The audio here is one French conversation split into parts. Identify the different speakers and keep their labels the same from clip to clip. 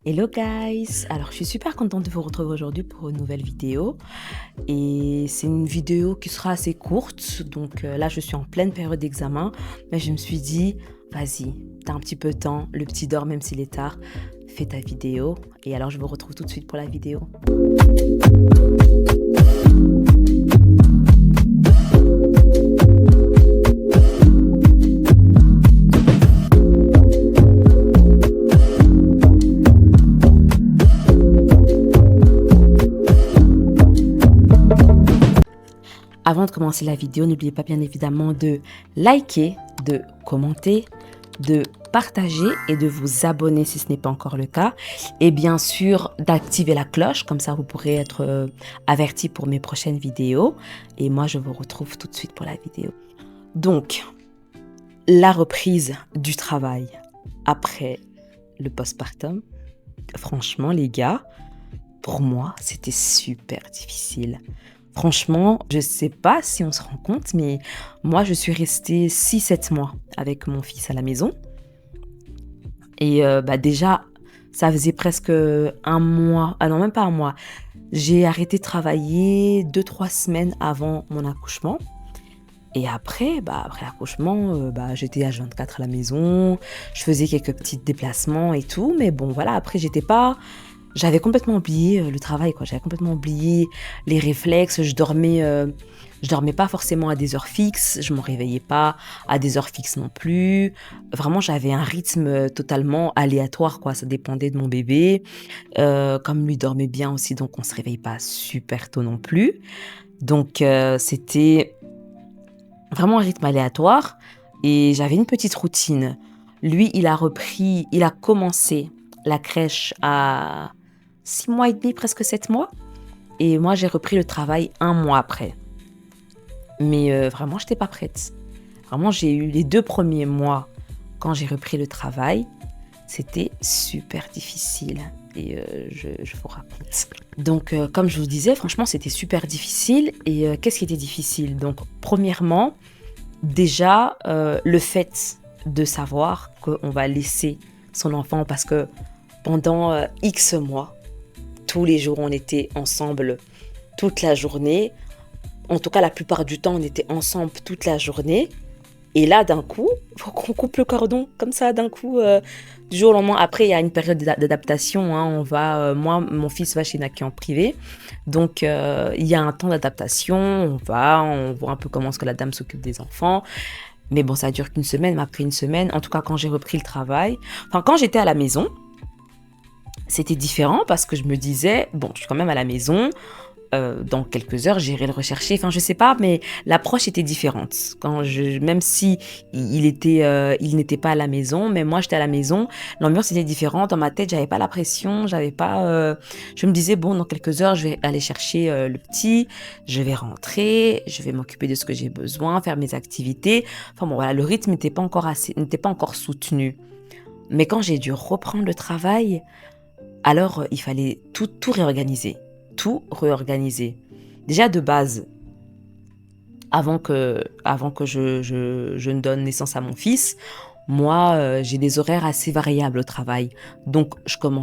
Speaker 1: Hello guys! Alors je suis super contente de vous retrouver aujourd'hui pour une nouvelle vidéo et c'est une vidéo qui sera assez courte donc là je suis en pleine période d'examen mais je me suis dit: «Vas-y, t'as un petit peu de temps, le petit dort même s'il est tard, fais ta vidéo» et alors je vous retrouve tout de suite pour la vidéo. Avant de commencer la vidéo, n'oubliez pas bien évidemment de liker, de commenter, de partager et de vous abonner si ce n'est pas encore le cas. Et bien sûr, d'activer la cloche, comme ça vous pourrez être averti pour mes prochaines vidéos. Et moi, je vous retrouve tout de suite pour la vidéo. Donc, la reprise du travail après le postpartum, franchement les gars, pour moi, c'était super difficile. Franchement, je ne sais pas si on se rend compte, mais moi, je suis restée 6-7 mois avec mon fils à la maison. Et déjà, ça faisait presque un mois. Ah non, même pas un mois. J'ai arrêté de travailler 2-3 semaines avant mon accouchement. Et après l'accouchement, j'étais H24 à la maison. Je faisais quelques petits déplacements et tout. Mais bon, voilà, après, j'avais complètement oublié le travail, quoi. J'avais complètement oublié les réflexes. Je dormais pas forcément à des heures fixes. Je me réveillais pas à des heures fixes non plus. Vraiment, j'avais un rythme totalement aléatoire, quoi. Ça dépendait de mon bébé. Comme lui dormait bien aussi, donc on se réveille pas super tôt non plus. Donc, c'était vraiment un rythme aléatoire. Et j'avais une petite routine. Lui, il a commencé la crèche à 6 mois et demi, presque 7 mois. Et moi, j'ai repris le travail 1 mois après. Mais vraiment, je n'étais pas prête. Vraiment, j'ai eu les 2 premiers mois quand j'ai repris le travail. C'était super difficile. Et je vous raconte. Donc, comme je vous disais, franchement, c'était super difficile. Et qu'est-ce qui était difficile? Donc, premièrement, déjà, le fait de savoir qu'on va laisser son enfant parce que pendant X mois, tous les jours, on était ensemble toute la journée. En tout cas, la plupart du temps, on était ensemble toute la journée. Et là, d'un coup, il faut qu'on coupe le cordon comme ça, d'un coup, du jour au lendemain. Après, il y a une période d'adaptation. Moi, mon fils va chez Naki en privé. Donc, il y a un temps d'adaptation. On voit un peu comment est-ce que la dame s'occupe des enfants. Mais bon, ça dure qu'une semaine. Mais après une semaine, en tout cas, quand j'ai repris le travail, quand j'étais à la maison, c'était différent parce que je me disais, bon, je suis quand même à la maison, dans quelques heures, j'irai le rechercher. Enfin, je sais pas, mais l'approche était différente. Même si il n'était pas à la maison, mais moi, j'étais à la maison, l'ambiance était différente. Dans ma tête, j'avais pas la pression, je me disais, bon, dans quelques heures, je vais aller chercher le petit, je vais rentrer, je vais m'occuper de ce que j'ai besoin, faire mes activités. Enfin bon, voilà, le rythme n'était pas encore soutenu. Mais quand j'ai dû reprendre le travail, alors il fallait tout réorganiser. Tout réorganiser. Déjà de base, avant que je ne donne naissance à mon fils, moi, j'ai des horaires assez variables au travail. Donc,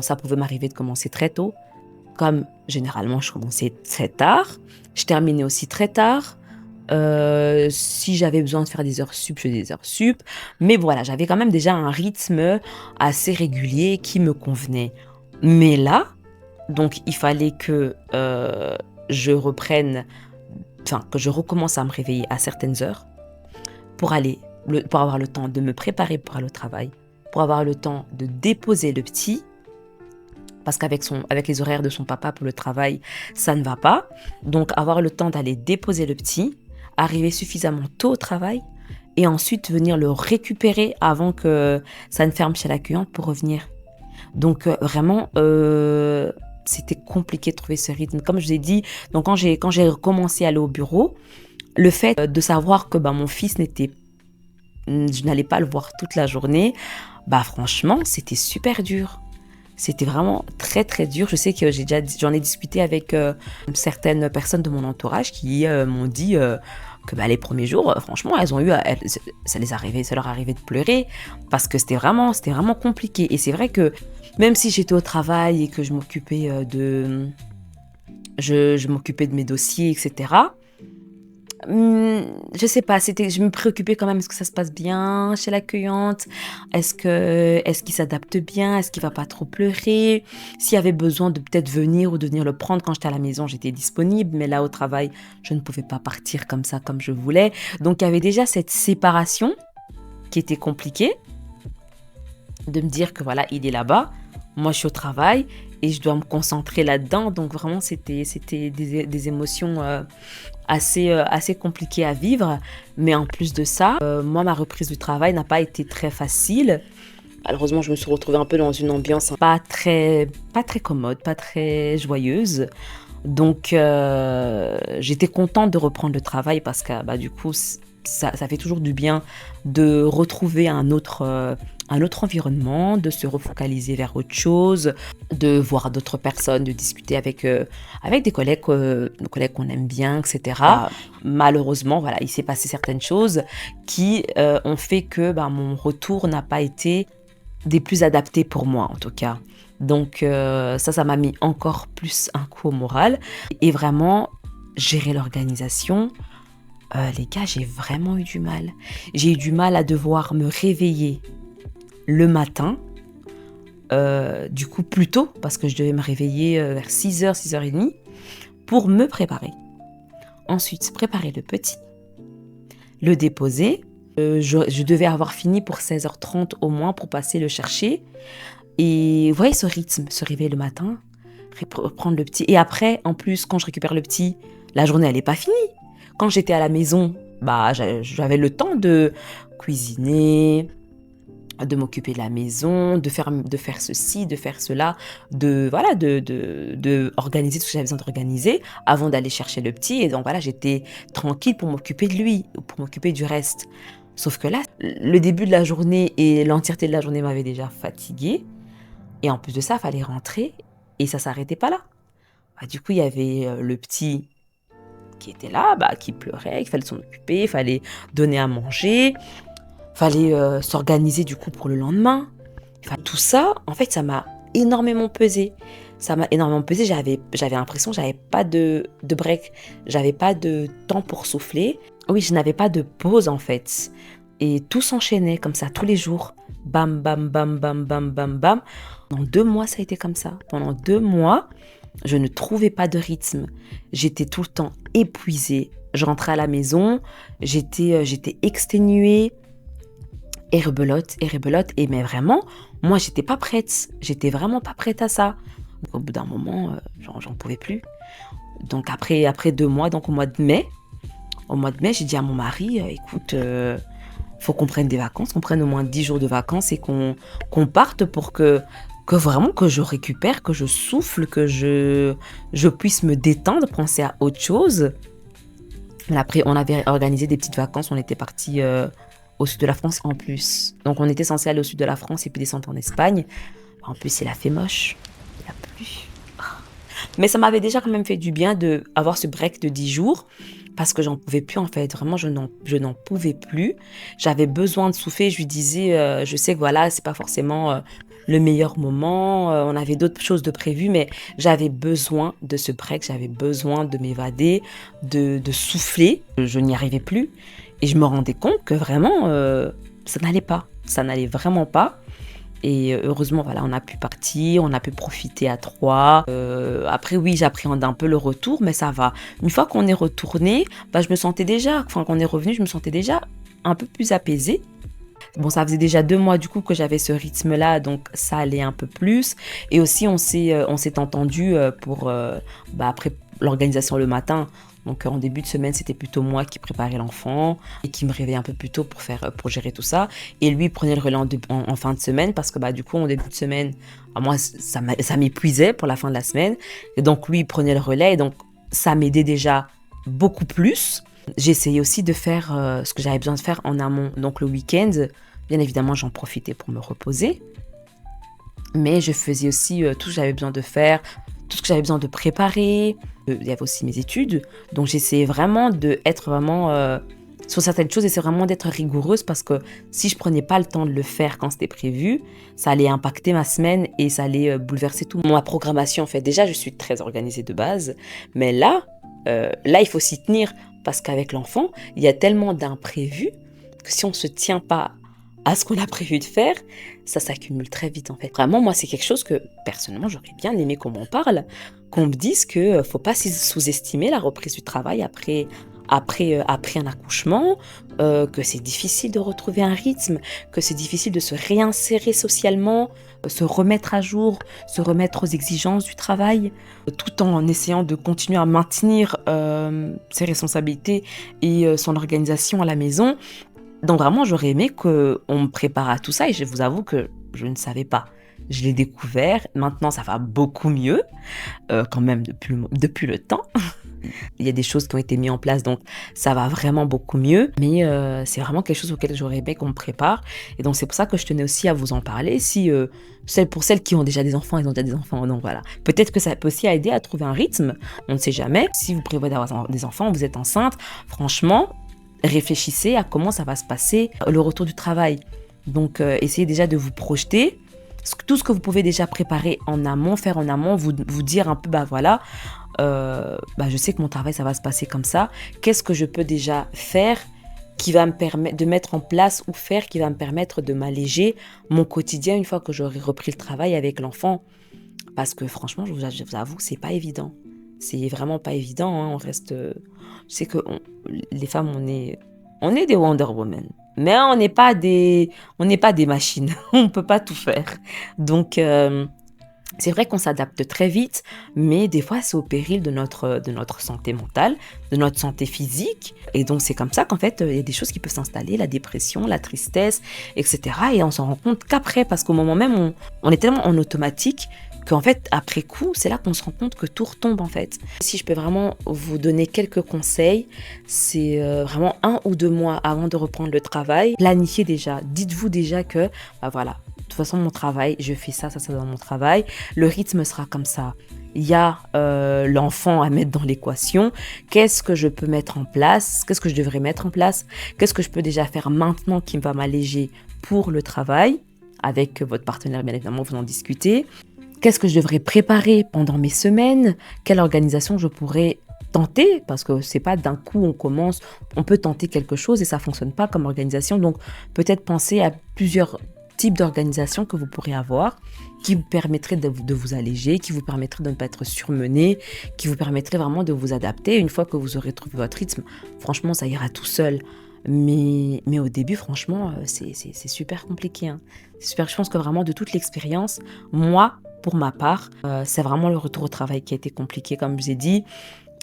Speaker 1: ça pouvait m'arriver de commencer très tôt. Comme généralement, je commençais très tard. Je terminais aussi très tard. Si j'avais besoin de faire des heures sup, je faisais des heures sup. Mais voilà, j'avais quand même déjà un rythme assez régulier qui me convenait. Mais là, donc il fallait que que je recommence à me réveiller à certaines heures pour avoir le temps de me préparer pour aller au travail, pour avoir le temps de déposer le petit, parce qu'avec les horaires de son papa pour le travail, ça ne va pas. Donc avoir le temps d'aller déposer le petit, arriver suffisamment tôt au travail et ensuite venir le récupérer avant que ça ne ferme chez l'accueillante pour revenir. Donc vraiment, c'était compliqué de trouver ce rythme. Comme je vous ai dit, donc quand j'ai recommencé à aller au bureau, le fait de savoir que mon fils je n'allais pas le voir toute la journée, franchement, c'était super dur. C'était vraiment très très dur. Je sais que j'en ai discuté avec certaines personnes de mon entourage qui m'ont dit que bah, les premiers jours, franchement, ça leur arrivait de pleurer parce que c'était vraiment compliqué. Et c'est vrai que même si j'étais au travail et que je m'occupais de mes dossiers, etc. Je sais pas, je me préoccupais quand même, est-ce que ça se passe bien chez l'accueillante? Est-ce qu'il s'adapte bien? Est-ce qu'il va pas trop pleurer? S'il y avait besoin de peut-être venir ou de venir le prendre quand j'étais à la maison, j'étais disponible, mais là au travail, je ne pouvais pas partir comme ça, comme je voulais. Donc il y avait déjà cette séparation qui était compliquée, de me dire que voilà, il est là-bas, moi je suis au travail et je dois me concentrer là-dedans. Donc vraiment, c'était des émotions assez compliquées à vivre. Mais en plus de ça, moi, ma reprise du travail n'a pas été très facile. Malheureusement, je me suis retrouvée un peu dans une ambiance pas très commode, pas très joyeuse. Donc, j'étais contente de reprendre le travail parce que bah, du coup, ça fait toujours du bien de retrouver un autre environnement, de se refocaliser vers autre chose, de voir d'autres personnes, de discuter avec des collègues, nos collègues qu'on aime bien, etc. Malheureusement, voilà, il s'est passé certaines choses qui ont fait que bah, mon retour n'a pas été des plus adaptés pour moi, en tout cas. Donc ça m'a mis encore plus un coup au moral. Et vraiment, gérer l'organisation, les gars, j'ai vraiment eu du mal. J'ai eu du mal à devoir me réveiller le matin, du coup plus tôt, parce que je devais me réveiller vers 6h, 6h30, pour me préparer. Ensuite, préparer le petit, le déposer. Je devais avoir fini pour 16h30 au moins pour passer le chercher. Et vous voyez ce rythme, se réveiller le matin, prendre le petit. Et après, en plus, quand je récupère le petit, la journée, elle n'est pas finie. Quand j'étais à la maison, bah, j'avais le temps de cuisiner, de m'occuper de la maison, de faire ceci, de faire cela, de organiser tout ce que j'avais besoin d'organiser avant d'aller chercher le petit. Et donc voilà, j'étais tranquille pour m'occuper de lui, pour m'occuper du reste. Sauf que là, le début de la journée et l'entièreté de la journée m'avaient déjà fatiguée. Et en plus de ça, il fallait rentrer et ça ne s'arrêtait pas là. Bah, du coup, il y avait le petit qui était là, bah, qui pleurait, il fallait s'en occuper, il fallait donner à manger, il fallait s'organiser du coup pour le lendemain. Enfin, tout ça, en fait, ça m'a énormément pesé. J'avais l'impression que j'avais pas de break, j'avais pas de temps pour souffler. Oui, je n'avais pas de pause en fait. Et tout s'enchaînait comme ça tous les jours. Bam, bam, bam, bam, bam, bam, bam. Pendant 2 mois, ça a été comme ça. Pendant 2 mois, je ne trouvais pas de rythme. J'étais tout le temps épuisée. Je rentrais à la maison, j'étais exténuée, et rebelote. Et mais vraiment, moi, j'étais pas prête. J'étais vraiment pas prête à ça. Au bout d'un moment, j'en pouvais plus. Donc après 2 mois, donc au mois de mai, j'ai dit à mon mari, écoute, faut qu'on prenne des vacances, qu'on prenne au moins 10 jours de vacances et qu'on parte pour que vraiment que je récupère, que je souffle, que je puisse me détendre, penser à autre chose. Après, on avait organisé des petites vacances, on était partis au sud de la France en plus. Donc on était censé aller au sud de la France et puis descendre en Espagne. En plus, il a fait moche, il a plu. Mais ça m'avait déjà quand même fait du bien d'avoir ce break de 10 jours. Parce que j'en pouvais plus en fait, vraiment je n'en pouvais plus. J'avais besoin de souffler, je lui disais, je sais que voilà, c'est pas forcément le meilleur moment, on avait d'autres choses de prévues, mais j'avais besoin de ce break, j'avais besoin de m'évader, de souffler. Je n'y arrivais plus et je me rendais compte que vraiment, ça n'allait vraiment pas. Et heureusement, voilà, on a pu partir, on a pu profiter à 3. Après, oui, j'appréhende un peu le retour, mais ça va. Une fois qu'on est retourné, bah, qu'on est revenu, je me sentais déjà un peu plus apaisée. Bon, ça faisait déjà 2 mois du coup que j'avais ce rythme-là, donc ça allait un peu plus. Et aussi, on s'est entendu pour après l'organisation le matin. Donc en début de semaine, c'était plutôt moi qui préparais l'enfant et qui me réveillait un peu plus tôt pour gérer tout ça. Et lui prenait le relais en fin de semaine parce que bah, du coup, en début de semaine, moi, ça m'épuisait pour la fin de la semaine. Et donc lui, il prenait le relais et donc ça m'aidait déjà beaucoup plus. J'ai essayé aussi de faire ce que j'avais besoin de faire en amont. Donc le week-end, bien évidemment, j'en profitais pour me reposer. Mais je faisais aussi tout ce que j'avais besoin de faire, tout ce que j'avais besoin de préparer. Il y avait aussi mes études. Donc j'essayais vraiment d'être vraiment sur certaines choses et c'est vraiment d'être rigoureuse parce que si je prenais pas le temps de le faire quand c'était prévu, ça allait impacter ma semaine et ça allait bouleverser toute ma programmation en fait. Déjà, je suis très organisée de base, mais là, il faut s'y tenir parce qu'avec l'enfant, il y a tellement d'imprévus que si on se tient pas à ce qu'on a prévu de faire, ça s'accumule très vite en fait. Vraiment, moi, c'est quelque chose que personnellement, j'aurais bien aimé qu'on m'en parle, qu'on me dise que faut pas sous-estimer la reprise du travail après un accouchement, que c'est difficile de retrouver un rythme, que c'est difficile de se réinsérer socialement, se remettre à jour, se remettre aux exigences du travail, tout en essayant de continuer à maintenir ses responsabilités et son organisation à la maison. Donc vraiment, j'aurais aimé qu'on me prépare à tout ça et je vous avoue que je ne savais pas. Je l'ai découvert, maintenant ça va beaucoup mieux, quand même depuis le temps. Il y a des choses qui ont été mises en place, donc ça va vraiment beaucoup mieux. Mais c'est vraiment quelque chose auquel j'aurais aimé qu'on me prépare. Et donc c'est pour ça que je tenais aussi à vous en parler. Pour celles qui ont déjà des enfants, ils ont déjà des enfants. Donc voilà. Peut-être que ça peut aussi aider à trouver un rythme. On ne sait jamais. Si vous prévoyez d'avoir des enfants, vous êtes enceinte, franchement, réfléchissez à comment ça va se passer le retour du travail. Donc essayez déjà de vous projeter. Tout ce que vous pouvez déjà préparer en amont, faire en amont, vous dire un peu, voilà, je sais que mon travail, ça va se passer comme ça. Qu'est-ce que je peux déjà faire qui va me permettre de mettre en place ou faire qui va me permettre de m'alléger mon quotidien une fois que j'aurai repris le travail avec l'enfant. Parce que franchement, je vous avoue que c'est pas évident. C'est vraiment pas évident. On reste... je sais que les femmes, on est des Wonder Woman. Mais on n'est pas des machines. On ne peut pas tout faire. Donc... c'est vrai qu'on s'adapte très vite, mais des fois, c'est au péril de notre santé mentale, de notre santé physique. Et donc, c'est comme ça qu'en fait, il y a des choses qui peuvent s'installer, la dépression, la tristesse, etc. Et on s'en rend compte qu'après, parce qu'au moment même, on est tellement en automatique qu'en fait, après coup, c'est là qu'on se rend compte que tout retombe en fait. Si je peux vraiment vous donner quelques conseils, c'est vraiment 1 ou 2 mois avant de reprendre le travail. Planifiez déjà, dites-vous déjà que, voilà, de toute façon, mon travail, je fais ça dans mon travail. Le rythme sera comme ça. Il y a l'enfant à mettre dans l'équation. Qu'est-ce que je peux mettre en place? Qu'est-ce que je devrais mettre en place? Qu'est-ce que je peux déjà faire maintenant qui va m'alléger pour le travail? Avec votre partenaire, bien évidemment, vous en discutez. Qu'est-ce que je devrais préparer pendant mes semaines? Quelle organisation je pourrais tenter? Parce que c'est pas d'un coup on commence, on peut tenter quelque chose et ça fonctionne pas comme organisation. Donc peut-être penser à plusieurs types d'organisations que vous pourrez avoir qui vous permettraient de vous alléger, qui vous permettraient de ne pas être surmené, qui vous permettraient vraiment de vous adapter. Une fois que vous aurez trouvé votre rythme, franchement, ça ira tout seul. Mais au début, franchement, c'est super compliqué. Hein. C'est super, je pense que vraiment de toute l'expérience, moi, pour ma part, c'est vraiment le retour au travail qui a été compliqué, comme je vous ai dit.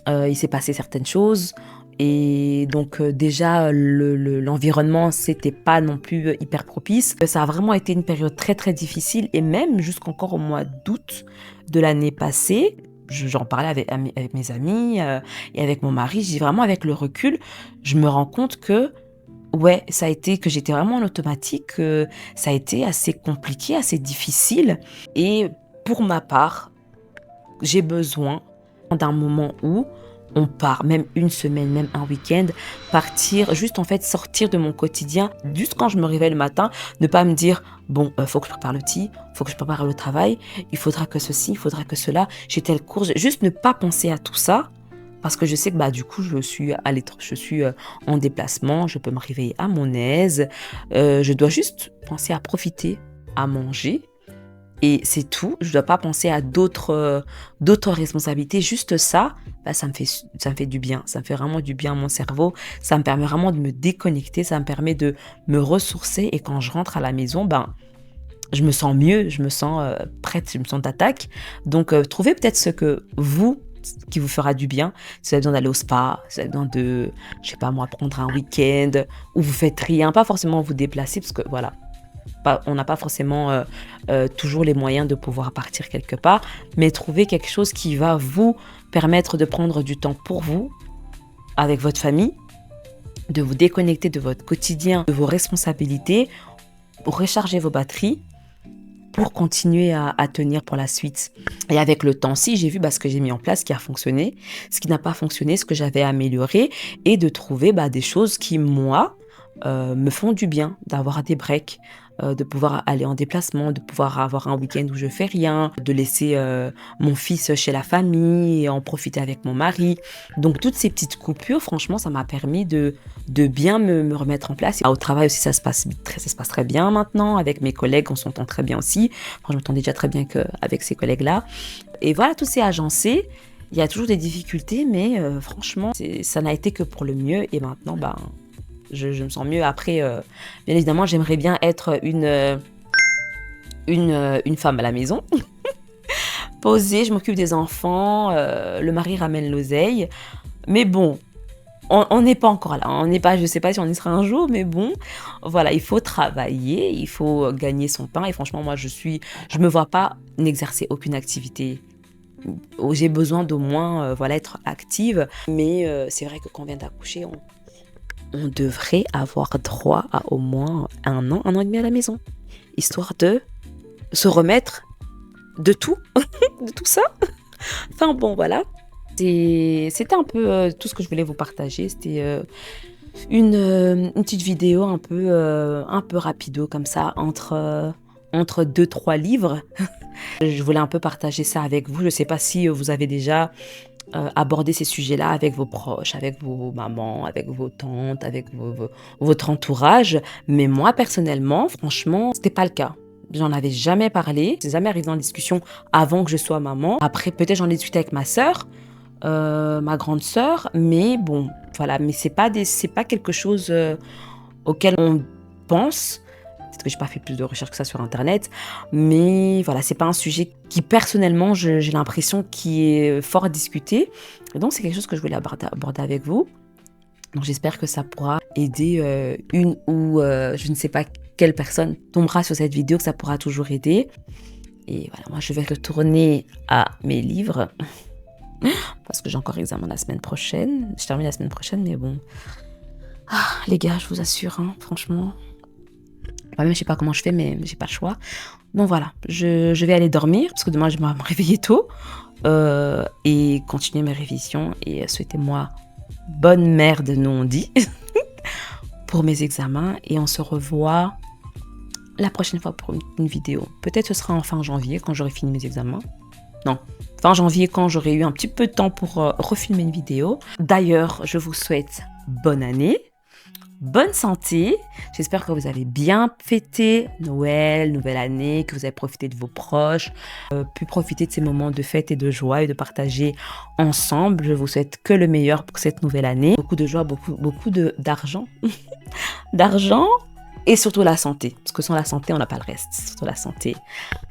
Speaker 1: Il s'est passé certaines choses. Et donc déjà, l'environnement, c'était pas non plus hyper propice. Ça a vraiment été une période très très difficile. Et même jusqu'encore au mois d'août de l'année passée, j'en parlais avec mes amis et avec mon mari. Je dis vraiment avec le recul, je me rends compte que ouais, que j'étais vraiment en automatique. Ça a été assez compliqué, assez difficile. Et pour ma part, j'ai besoin d'un moment où on part, même une semaine, même un week-end, partir, juste en fait sortir de mon quotidien, juste quand je me réveille le matin, ne pas me dire, bon, faut que je prépare le petit, faut que je prépare le travail, il faudra que ceci, il faudra que cela, j'ai telle course, juste ne pas penser à tout ça, parce que je sais que du coup, je suis en déplacement, je peux me réveiller à mon aise, je dois juste penser à profiter, à manger, et c'est tout. Je ne dois pas penser à d'autres responsabilités. Juste ça, ça me fait du bien. Ça me fait vraiment du bien à mon cerveau. Ça me permet vraiment de me déconnecter. Ça me permet de me ressourcer. Et quand je rentre à la maison, je me sens mieux. Je me sens prête. Je me sens d'attaque. Donc, trouvez peut-être ce qui vous fera du bien. Si vous avez besoin d'aller au spa, si vous avez besoin de, je sais pas moi, prendre un week-end où vous faites rien, pas forcément vous déplacer parce que voilà. On n'a pas forcément toujours les moyens de pouvoir partir quelque part, mais trouver quelque chose qui va vous permettre de prendre du temps pour vous, avec votre famille, de vous déconnecter de votre quotidien, de vos responsabilités, recharger vos batteries pour continuer à tenir pour la suite. Et avec le temps, si j'ai vu ce que j'ai mis en place, ce qui a fonctionné, ce qui n'a pas fonctionné, ce que j'avais amélioré, et de trouver des choses qui, moi, me font du bien, d'avoir des breaks, de pouvoir aller en déplacement, de pouvoir avoir un week-end où je fais rien, de laisser mon fils chez la famille et en profiter avec mon mari. Donc toutes ces petites coupures, franchement, ça m'a permis de bien me remettre en place. Au travail aussi, ça se passe très bien maintenant. Avec mes collègues, on s'entend très bien aussi. Enfin, je m'entendais déjà très bien avec ces collègues-là. Et voilà, tout s'est agencé. Il y a toujours des difficultés, mais franchement, ça n'a été que pour le mieux. Et maintenant, je me sens mieux. Après, bien évidemment, j'aimerais bien être une femme à la maison. Posée, je m'occupe des enfants, le mari ramène l'oseille. Mais bon, on n'est pas encore là. On n'est pas, je ne sais pas si on y sera un jour, mais bon, voilà, il faut travailler, il faut gagner son pain. Et franchement, moi, je me vois pas n'exercer aucune activité. J'ai besoin d'au moins être active. Mais c'est vrai que quand on vient d'accoucher, on devrait avoir droit à au moins un an et demi à la maison, histoire de se remettre de tout, de tout ça. Enfin bon, voilà. C'était un peu tout ce que je voulais vous partager. C'était une petite vidéo un peu rapido comme ça, entre 2-3 livres. Je voulais un peu partager ça avec vous. Je ne sais pas si vous avez déjà aborder ces sujets-là avec vos proches, avec vos mamans, avec vos tantes, avec votre entourage. Mais moi, personnellement, franchement, c'était pas le cas. J'en avais jamais parlé. C'est jamais arrivé en discussion avant que je sois maman. Après, peut-être j'en ai discuté avec ma sœur, ma grande sœur. Mais bon, voilà. Mais c'est pas quelque chose auquel on pense. Peut-être que j'ai pas fait plus de recherches que ça sur Internet, mais voilà, c'est pas un sujet qui personnellement, j'ai l'impression qui est fort discuté. Et donc c'est quelque chose que je voulais aborder avec vous. Donc j'espère que ça pourra aider une ou je ne sais pas quelle personne tombera sur cette vidéo, que ça pourra toujours aider. Et voilà, moi je vais retourner à mes livres parce que j'ai encore examen la semaine prochaine. Je termine la semaine prochaine, mais bon. Les gars, je vous assure, franchement. Moi-même, je sais pas comment je fais, mais j'ai pas le choix. Donc voilà, je vais aller dormir, parce que demain, je vais me réveiller tôt, et continuer mes révisions, et souhaitez-moi bonne merde, nous on dit, pour mes examens, et on se revoit la prochaine fois pour une vidéo. Peut-être ce sera en fin janvier, quand j'aurai fini mes examens. Non, fin janvier, quand j'aurai eu un petit peu de temps pour refilmer une vidéo. D'ailleurs, je vous souhaite bonne année. Bonne santé, j'espère que vous avez bien fêté Noël, nouvelle année, que vous avez profité de vos proches, pu profiter de ces moments de fête et de joie et de partager ensemble. Je vous souhaite que le meilleur pour cette nouvelle année. Beaucoup de joie, beaucoup d'argent, d'argent et surtout la santé. Parce que sans la santé, on n'a pas le reste, surtout la santé.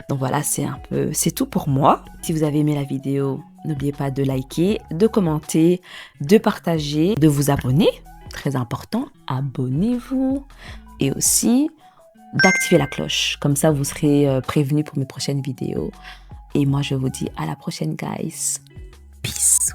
Speaker 1: Donc voilà, c'est tout pour moi. Si vous avez aimé la vidéo, n'oubliez pas de liker, de commenter, de partager, de vous abonner. Très important, abonnez-vous et aussi d'activer la cloche. Comme ça, vous serez prévenus pour mes prochaines vidéos. Et moi, je vous dis à la prochaine, guys. Peace.